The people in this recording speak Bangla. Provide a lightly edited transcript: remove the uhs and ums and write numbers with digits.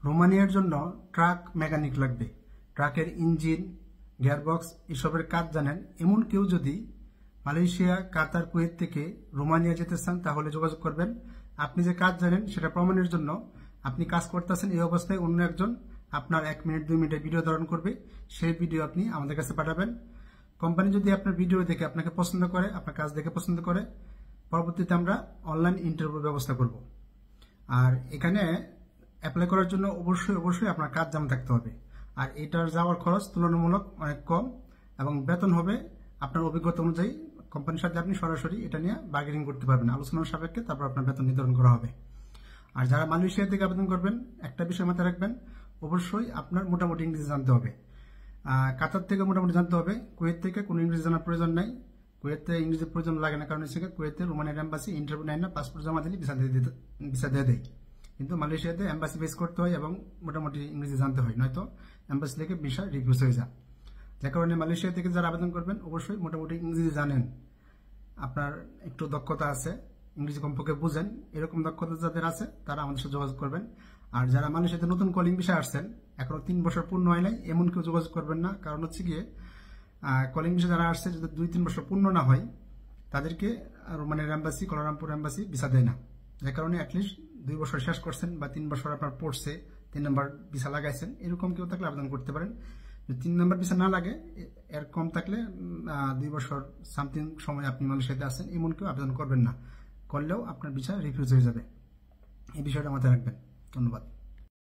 রোমানিয়ার জন্য ট্রাক মেকানিক লাগবে। ট্রাকের ইঞ্জিন, গিয়ারবক্স এসবের কাজ জানেন এমন কেউ যদি মালয়েশিয়া, কাতার, কুয়েত থেকে রোমানিয়া যেতে চান তাহলে যোগাযোগ করবেন। আপনি যে কাজ জানেন সেটা প্রমাণের জন্য আপনি কাজ করতেছেন এই অবস্থায় অন্য একজন আপনার 1 মিনিট 2 মিনিটের ভিডিও ধারণ করবে, সেই ভিডিও আপনি আমাদের কাছে পাঠাবেন। কোম্পানি যদি আপনার ভিডিও দেখে আপনাকে পছন্দ করে, আপনার কাজ দেখে পছন্দ করে, পরবর্তীতে আমরা অনলাইন ইন্টারভিউর ব্যবস্থা করব। আর এখানে অ্যাপ্লাই করার জন্য অবশ্যই আপনার কাজ জানা থাকতে হবে। আর এটার যাওয়ার খরচ তুলনামূলক অনেক কম এবং বেতন হবে আপনার অভিজ্ঞতা অনুযায়ী। কোম্পানির সাথে আপনি সরাসরি এটা নিয়ে বার্গেনিং করতে পারবেন, আলোচনার সাপেক্ষে তারপর আপনার বেতন নির্ধারণ করা হবে। আর যারা মালয়েশিয়া থেকে আবেদন করবেন একটা বিষয় মাথায় রাখবেন, অবশ্যই আপনার মোটামুটি ইংরেজি জানতে হবে। কাতার থেকে মোটামুটি জানতে হবে। কুয়েত থেকে কোনো ইংরেজি জানার প্রয়োজন নাই। কুয়েতে ইংরেজির প্রয়োজন লাগে না, কারণ হচ্ছে কুয়েতে রোমানিয়ার এম্বাসি ইন্টারভিউ নেয় না, পাসপোর্ট জমা দিলে ভিসা দিয়ে দেয়। কিন্তু মালয়েশিয়াতে এম্বাসি ফেস করতে হয় এবং মোটামুটি ইংরেজি জানতে হয়, নয়তো এম্বাসি থেকে ভিসা রিফিউজ হয়ে যায়। যে কারণে মালয়েশিয়া থেকে যারা আবেদন করবেন অবশ্যই মোটামুটি ইংরেজি জানেন, আপনার একটু দক্ষতা আছে, ইংরেজি কমপক্ষে বুঝেন, এরকম দক্ষতা যাদের আছে তারা আমাদের সাথে যোগাযোগ করবেন। আর যারা মালয়েশিয়াতে নতুন কলিং ভিসা আসছেন, এখনো 3 বছর পূর্ণ হয় নাই, এমন কেউ যোগাযোগ করবেন না। কারণ হচ্ছে গিয়ে কলিং ভিসা যারা আসছে যদি 2-3 বছর পূর্ণ না হয় তাদেরকে রোমানিয়ার এম্বাসি, কুয়ালালামপুর এম্বাসি ভিসা দেয় না। যে কারণে অ্যাটলিস্ট 2 বছর শেষ করছেন বা 3 বছর আপনার পড়ছে, 3 নম্বর ভিসা লাগাইছেন, এরকম কেউ থাকলে আবেদন করতে পারেন। যদি 3 নম্বর ভিসা না লাগে, এর কম থাকলে 2 বছর সামথিং সময় আপনি মালয়েশিয়াতে আছেন, এমন কেউ আবেদন করবেন না। করলেও আপনার ভিসা রিফিউজ হয়ে যাবে। এই বিষয়টা মাথায় রাখবেন। ধন্যবাদ।